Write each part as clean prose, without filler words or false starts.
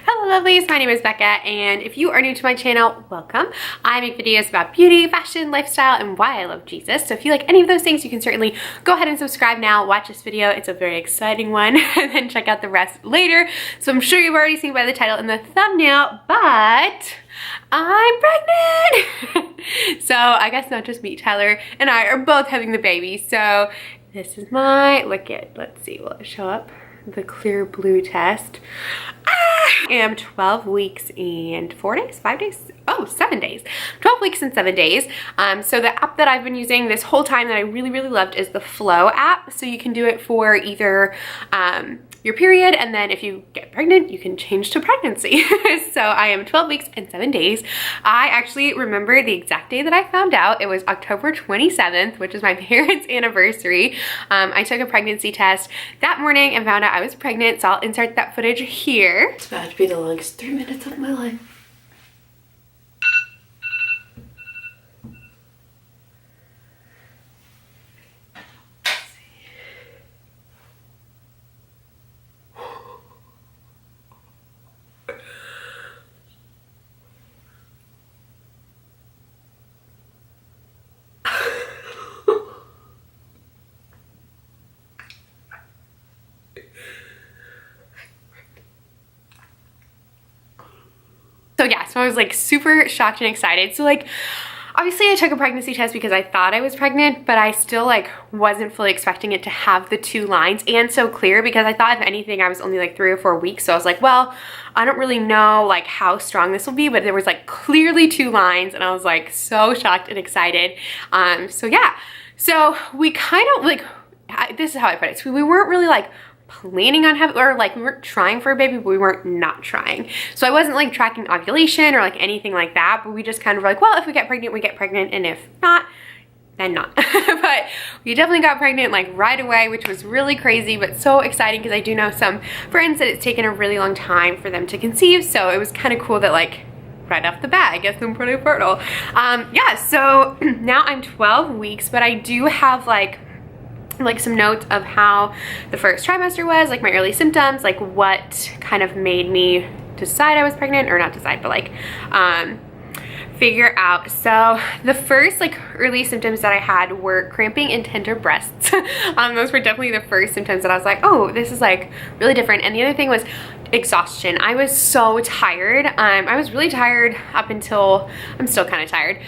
Hello lovelies, my name is Becca, and if you are new to my channel, welcome. I make videos about beauty, fashion, lifestyle, and why I love Jesus. So if you like any of those things, you can certainly go ahead and subscribe now, watch this video, it's a very exciting one, and then check out the rest later. So I'm sure you've already seen by the title and the thumbnail, but I'm pregnant! So I guess not just me, Tyler and I are both having the baby. So this is my, let's see, will it show up? The clear blue test. I am 12 weeks and 4 days, 5 days, 7 days. 12 weeks and 7 days. So the app that I've been using this whole time that I really loved is the Flow app. So you can do it for either your period, and then if you get pregnant, you can change to pregnancy. So I am 12 weeks and 7 days. I actually remember the exact day that I found out. It was October 27th, which is my parents' anniversary. I took a pregnancy test that morning and found out I was pregnant, so I'll insert that footage here. It's about to be the longest 3 minutes of my life. So yeah, so I was like super shocked and excited. So like, obviously I took a pregnancy test because I thought I was pregnant, but I still like wasn't fully expecting it to have the 2 lines and so clear, because I thought if anything I was only like 3 or 4 weeks. So I was like, well, I don't really know like how strong this will be, but there was like clearly 2 lines and I was like so shocked and excited. So yeah, so we kind of like, this is how I put it. So we weren't really like planning on having, or like we weren't trying for a baby, but we weren't not trying. So I wasn't like tracking ovulation or like anything like that, but we just kind of were like, well, if we get pregnant, we get pregnant, and if not, then not. But we definitely got pregnant like right away, which was really crazy, but so exciting, because I do know some friends that it's taken a really long time for them to conceive. So it was kind of cool that like right off the bat, I guess I'm pretty fertile. Yeah, so now I'm 12 weeks, but I do have like some notes of how the first trimester was, like my early symptoms, like what kind of made me decide I was pregnant, or not decide, but like figure out. So the first like early symptoms that I had were cramping and tender breasts. Those were definitely the first symptoms that I was like, oh, this is like really different. And the other thing was exhaustion. I was so tired. I was really tired up until, I'm still kind of tired,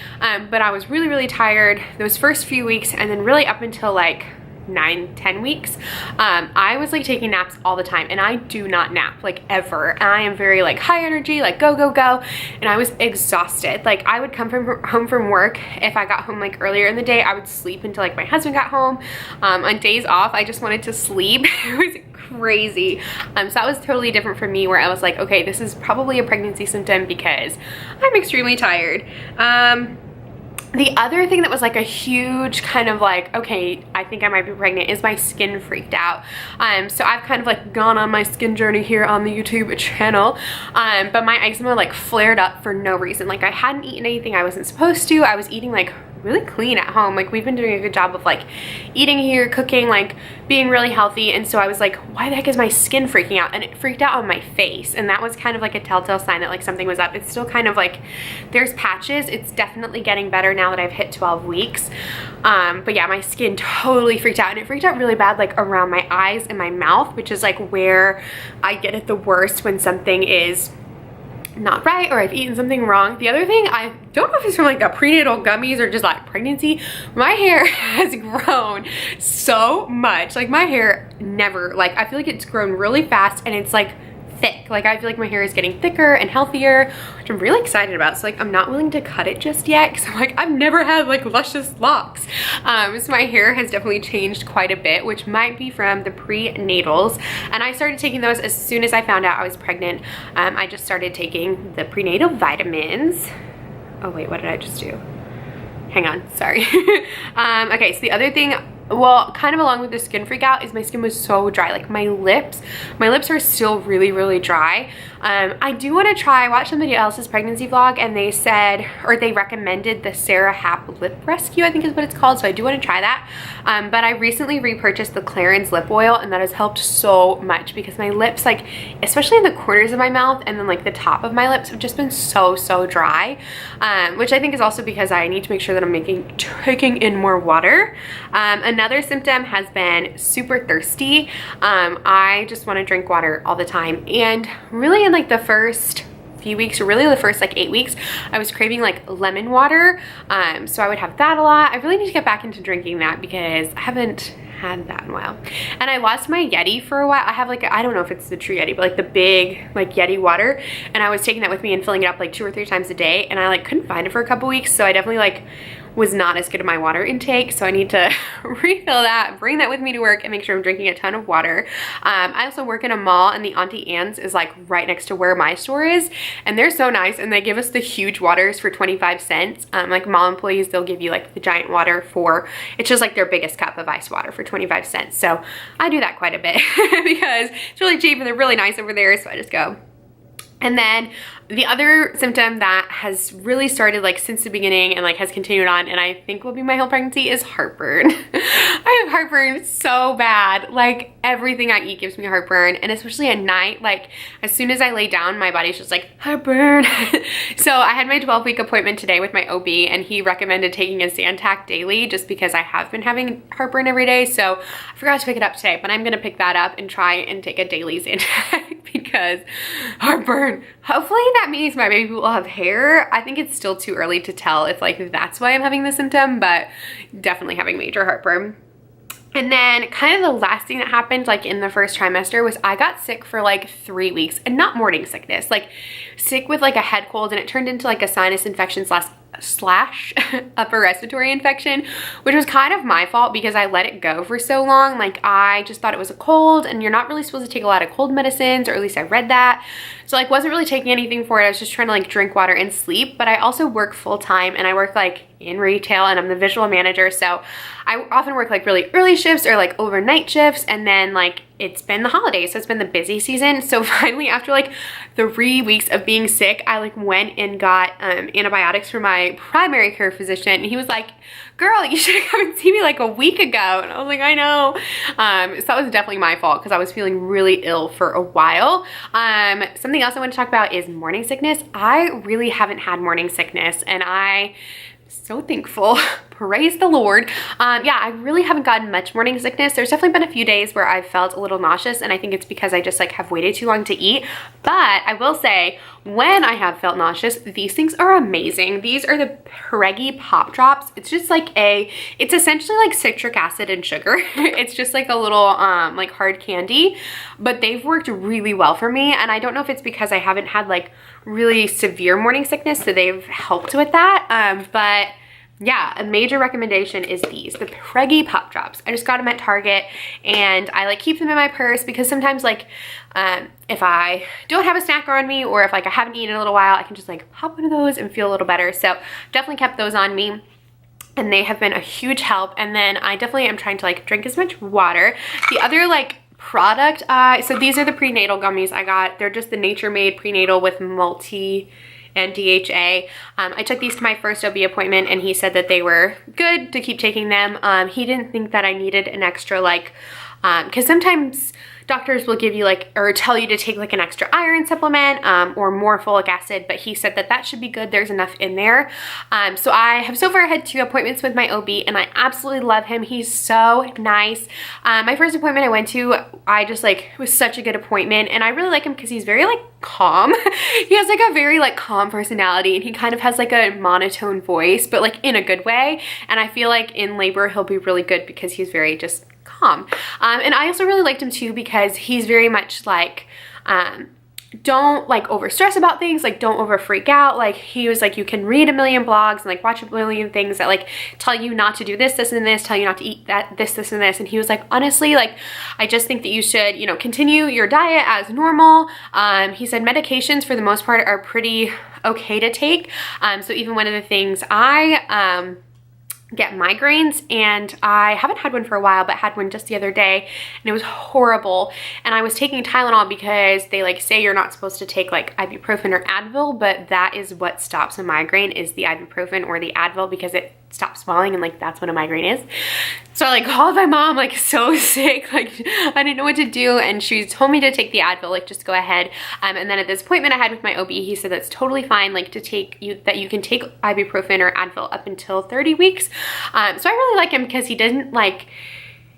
but I was really tired those first few weeks, and then really up until like 9-10 weeks. I was like taking naps all the time, and I do not nap like ever. I am very like high energy, like go, and I was exhausted. Like I would come home from work. If I got home like earlier in the day, I would sleep until like my husband got home. On days off, I just wanted to sleep. It was crazy. So that was totally different from me, where I was like, okay, this is probably a pregnancy symptom because I'm extremely tired. The other thing that was like a huge kind of like, okay, I think I might be pregnant, is my skin freaked out. So I've kind of like gone on my skin journey here on the YouTube channel, but my eczema like flared up for no reason. Like I hadn't eaten anything I wasn't supposed to. I was eating like really clean at home. Like we've been doing a good job of like eating here, cooking, like being really healthy. And so I was like, why the heck is my skin freaking out? And it freaked out on my face. And that was kind of like a telltale sign that like something was up. It's still kind of like, there's patches. It's definitely getting better now that I've hit 12 weeks. But yeah, my skin totally freaked out, and it freaked out really bad like around my eyes and my mouth, which is like where I get it the worst when something is not right or I've eaten something wrong. The other thing, I don't know if it's from like the prenatal gummies or just like pregnancy, my hair has grown so much. Like my hair never, like I feel like it's grown really fast, and it's like thick. Like I feel like my hair is getting thicker and healthier, which I'm really excited about. So like I'm not willing to cut it just yet, because I'm like, I've never had like luscious locks. So my hair has definitely changed quite a bit, which might be from the prenatals. And I started taking those as soon as I found out I was pregnant. I just started taking the prenatal vitamins. Oh wait, what did I just do? Hang on, sorry. Okay, so the other thing, well, kind of along with the skin freak out, is my skin was so dry. Like my lips are still really dry. I do want to try, I watched somebody else's pregnancy vlog and they said, or they recommended the Sarah Happ Lip Rescue, I think is what it's called. So I do want to try that. But I recently repurchased the Clarins lip oil and that has helped so much because my lips, like, especially in the corners of my mouth and then like the top of my lips have just been so dry, which I think is also because I need to make sure that I'm taking in more water. Another symptom has been super thirsty. I just want to drink water all the time, and really in like the first few weeks, or really the first like 8 weeks, I was craving like lemon water. So I would have that a lot. I really need to get back into drinking that because I haven't had that in a while. And I lost my Yeti for a while. I have like, I don't know if it's the true Yeti, but like the big like Yeti water. And I was taking that with me and filling it up like 2 or 3 times a day. And I like couldn't find it for a couple weeks. So I definitely like was not as good at my water intake. So I need to refill that, bring that with me to work and make sure I'm drinking a ton of water. I also work in a mall and the Auntie Anne's is like right next to where my store is. And they're so nice. And they give us the huge waters for 25 cents. Like mall employees, they'll give you like the giant water for, it's just like their biggest cup of ice water for 25 cents. So I do that quite a bit because it's really cheap and they're really nice over there. So I just go. And then the other symptom that has really started like since the beginning and like has continued on, and I think will be my whole pregnancy, is heartburn. I have heartburn so bad. Like everything I eat gives me heartburn, and especially at night, like as soon as I lay down, my body's just like heartburn. So I had my 12-week appointment today with my OB and he recommended taking a Zantac daily just because I have been having heartburn every day. So I forgot to pick it up today, but I'm gonna pick that up and try and take a daily Zantac because heartburn. Hopefully that means my baby will have hair. I think it's still too early to tell if like that's why I'm having the symptom, but definitely having major heartburn. And then kind of the last thing that happened like in the first trimester was I got sick for like 3 weeks, and not morning sickness, like sick with like a head cold, and it turned into like a sinus infection slash upper respiratory infection, which was kind of my fault because I let it go for so long. Like I just thought it was a cold, and you're not really supposed to take a lot of cold medicines, or at least I read that. So like wasn't really taking anything for it. I was just trying to like drink water and sleep. But I also work full time and I work like in retail and I'm the visual manager. So I often work like really early shifts or like overnight shifts, and then like it's been the holidays, so it's been the busy season. So finally after like 3 weeks of being sick, I like went and got antibiotics from my primary care physician, and he was like, girl, you should have come and seen me like a week ago. And I was like, I know. So that was definitely my fault because I was feeling really ill for a while. Something else I want to talk about is morning sickness. I really haven't had morning sickness, and I'm so thankful. Praise the Lord. Yeah, I really haven't gotten much morning sickness. There's definitely been a few days where I've felt a little nauseous, and I think it's because I just like have waited too long to eat. But I will say, when I have felt nauseous, these things are amazing. These are the Preggy Pop Drops. It's just like it's essentially like citric acid and sugar. It's just like a little like hard candy, but they've worked really well for me. And I don't know if it's because I haven't had like really severe morning sickness, so they've helped with that. But yeah, a major recommendation is these, the Preggy Pop Drops. I just got them at Target, and I like keep them in my purse because sometimes like if I don't have a snack on me, or if like I haven't eaten in a little while, I can just like pop one of those and feel a little better. So definitely kept those on me, and they have been a huge help. And then I definitely am trying to like drink as much water. The other like product, so these are the prenatal gummies I got. They're just the Nature Made prenatal with multi and DHA. I took these to my first OB appointment, and he said that they were good to keep taking them. He didn't think that I needed an extra like, because sometimes doctors will give you like, or tell you to take like an extra iron supplement or more folic acid, but he said that that should be good. There's enough in there. So I have so far had 2 appointments with my OB, and I absolutely love him. He's so nice. My first appointment I went to, I just like, it was such a good appointment, and I really like him because he's very like calm. He has like a very like calm personality, and he kind of has like a monotone voice, but like in a good way. And I feel like in labor he'll be really good because he's very just calm. And I also really liked him too because he's very much like, don't like over stress about things, like don't over freak out. Like he was like, you can read a million blogs and like watch a million things that like tell you not to do this, this, and this, tell you not to eat that, this, and this. And he was like, honestly, like I just think that you should, you know, continue your diet as normal. He said medications for the most part are pretty okay to take. So even one of the things I get migraines, and I haven't had one for a while, but had one just the other day, and it was horrible. And I was taking Tylenol because they like say you're not supposed to take like ibuprofen or Advil, but that is what stops a migraine, is the ibuprofen or the Advil, because it stops swelling, and like that's what a migraine is. So I like called my mom, like so sick, like I didn't know what to do, and she told me to take the Advil, like just go ahead. And then at this appointment I had with my OB, he said that's totally fine, like to take that you can take ibuprofen or Advil up until 30 weeks. So I really like him because he didn't like,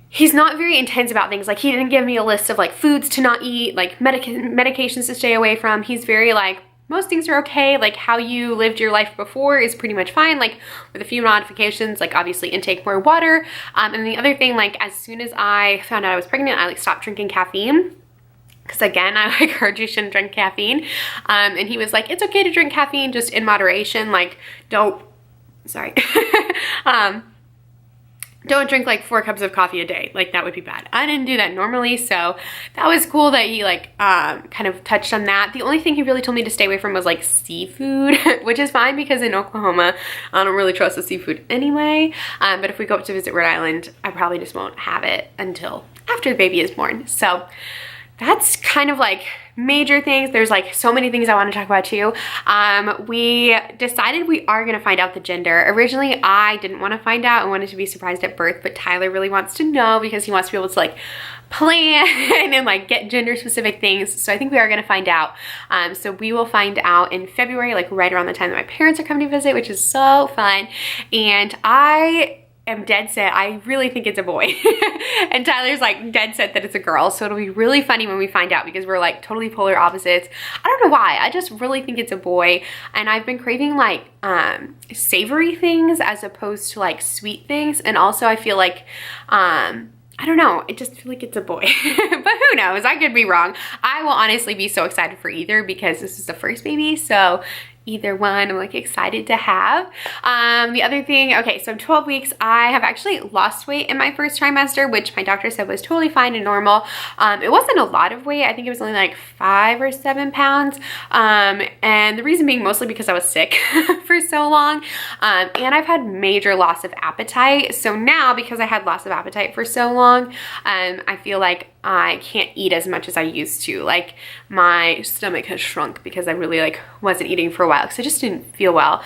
he's not very intense about things. Like he didn't give me a list of like foods to not eat, like medications to stay away from. He's very like, most things are okay, like how you lived your life before is pretty much fine, like with a few modifications, like obviously intake more water. And the other thing, like as soon as I found out I was pregnant, I like stopped drinking caffeine. Because again, I like heard you shouldn't drink caffeine. And he was like, it's okay to drink caffeine, just in moderation, like don't don't drink like 4 cups of coffee a day. Like that would be bad. I didn't do that normally, so that was cool that he like kind of touched on that. The only thing he really told me to stay away from was like seafood, which is fine because in Oklahoma, I don't really trust the seafood anyway. But if we go up to visit Rhode Island, I probably just won't have it until after the baby is born. So that's kind of like major things. There's like so many things I want to talk about too. We decided we are going to find out the gender. Originally, I didn't want to find out. I wanted to be surprised at birth, but Tyler really wants to know because he wants to be able to like plan and like get gender specific things. So I think we are going to find out. So we will find out in February, like right around the time that my parents are coming to visit, which is so fun. And I am dead set. I really think it's a boy. And Tyler's like dead set that it's a girl. So it'll be really funny when we find out because we're like totally polar opposites. I don't know why. I just really think it's a boy. And I've been craving like savory things as opposed to like sweet things. And also I feel like I don't know, I just feel like it's a boy. But who knows? I could be wrong. I will honestly be so excited for either because this is the first baby. So either one I'm like excited to have. The other thing, okay, so 12 weeks, I have actually lost weight in my first trimester, which my doctor said was totally fine and normal. It wasn't a lot of weight. I think it was only like 5 or 7 pounds. And the reason being mostly because I was sick for so long. And I've had major loss of appetite. So now because I had loss of appetite for so long, I feel like I can't eat as much as I used to. Like my stomach has shrunk because I really like wasn't eating for a while because I just didn't feel well.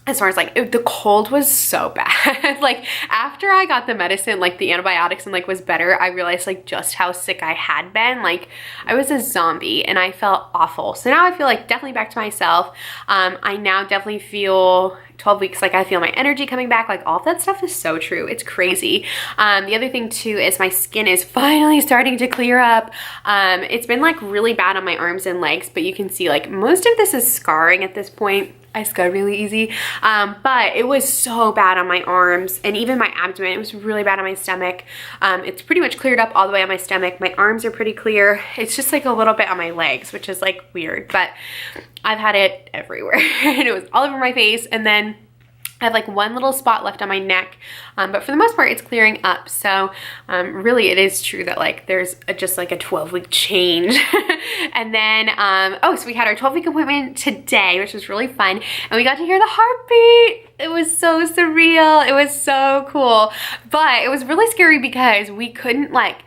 As far as like the cold was so bad. Like after I got the medicine, like the antibiotics, and like was better, I realized like just how sick I had been. Like I was a zombie and I felt awful. So now I feel like definitely back to myself. I now definitely feel 12 weeks, like I feel my energy coming back. Like all of that stuff is so true. It's crazy. The other thing too is my skin is finally starting to clear up. It's been like really bad on my arms and legs, but you can see like most of this is scarring at this point. I scar really easy, but it was so bad on my arms and even my abdomen. It was really bad on my stomach. It's pretty much cleared up all the way on my stomach. My arms are pretty clear. It's just like a little bit on my legs, which is like weird, but I've had it everywhere. And it was all over my face, and then I have like one little spot left on my neck, but for the most part it's clearing up. So really it is true that like there's just like a 12-week change. And then, oh, so we had our 12-week appointment today, which was really fun. And we got to hear the heartbeat. It was so surreal. It was so cool. But it was really scary because we couldn't like,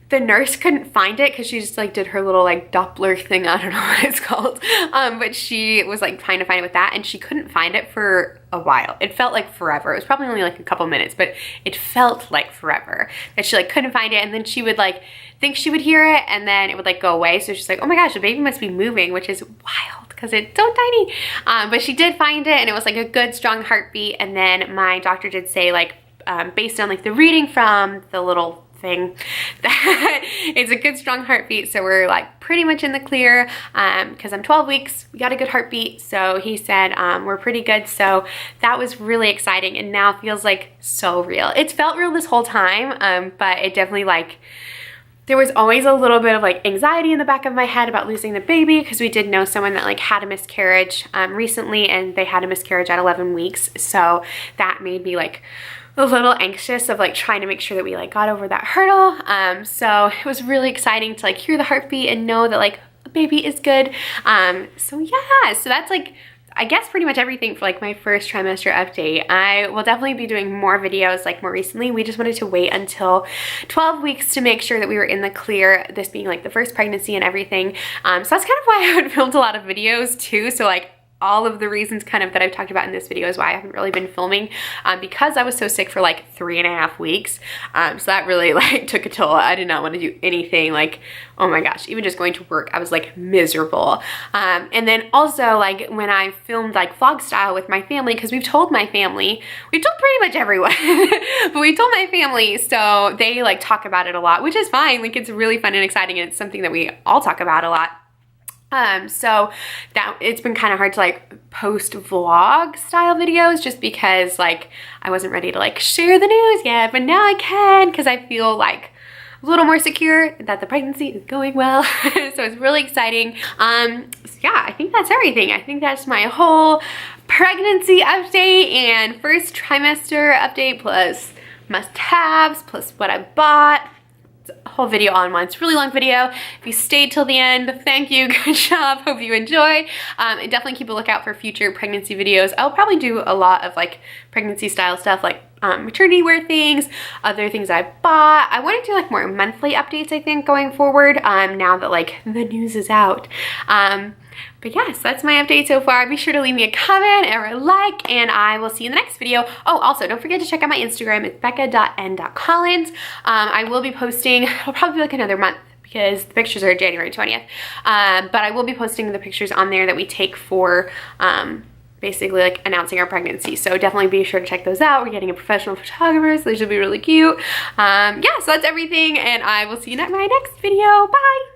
the nurse couldn't find it because she just like did her little like Doppler thing. I don't know what it's called. But she was like trying to find it with that and she couldn't find it for a while. It felt like forever. It was probably only like a couple minutes, but it felt like forever that she like couldn't find it. And then she would like think she would hear it and then it would like go away. So she's like, oh my gosh, the baby must be moving, which is wild because it's so tiny. But she did find it and it was like a good strong heartbeat. And then my doctor did say like, based on like the reading from the little thing, that it's a good strong heartbeat. So we're like pretty much in the clear because I'm 12 weeks, we got a good heartbeat. So he said we're pretty good. So that was really exciting and now feels like so real. It's felt real this whole time, but it definitely like, there was always a little bit of like anxiety in the back of my head about losing the baby because we did know someone that like had a miscarriage recently and they had a miscarriage at 11 weeks. So that made me like a little anxious of like trying to make sure that we like got over that hurdle. So it was really exciting to like hear the heartbeat and know that like a baby is good. So yeah, so that's like I guess pretty much everything for like my first trimester update. I will definitely be doing more videos like more recently. We just wanted to wait until 12 weeks to make sure that we were in the clear, this being like the first pregnancy and everything. So that's kind of why I haven't filmed a lot of videos too. So like all of the reasons kind of that I've talked about in this video is why I haven't really been filming, because I was so sick for like 3.5 weeks. So that really like took a toll. I did not want to do anything, like, oh my gosh, even just going to work, I was like miserable. And then also like when I filmed like vlog style with my family, because we've told my family, we've told pretty much everyone, but we told my family, so they like talk about it a lot, which is fine. Like it's really fun and exciting, and it's something that we all talk about a lot. So that it's been kind of hard to like post vlog style videos just because like I wasn't ready to like share the news yet, but now I can because I feel like a little more secure that the pregnancy is going well. So it's really exciting. So yeah, I think that's everything. I think that's my whole pregnancy update and first trimester update plus must-haves plus what I bought. A whole video all in one. It's a really long video. If you stayed till the end, thank you. Good job. Hope you enjoy. And definitely keep a lookout for future pregnancy videos. I'll probably do a lot of like pregnancy style stuff, like maternity wear things, other things I bought. I want to do like more monthly updates, I think, going forward, now that like the news is out. But yes, that's my update so far. Be sure to leave me a comment or a like, and I will see you in the next video. Oh, also, don't forget to check out my Instagram. It's becca.n.collins. I will be posting, it'll probably be like another month because the pictures are January 20th. But I will be posting the pictures on there that we take for basically like announcing our pregnancy. So definitely be sure to check those out. We're getting a professional photographer, so they should be really cute. Yeah, so that's everything, and I will see you in my next video. Bye!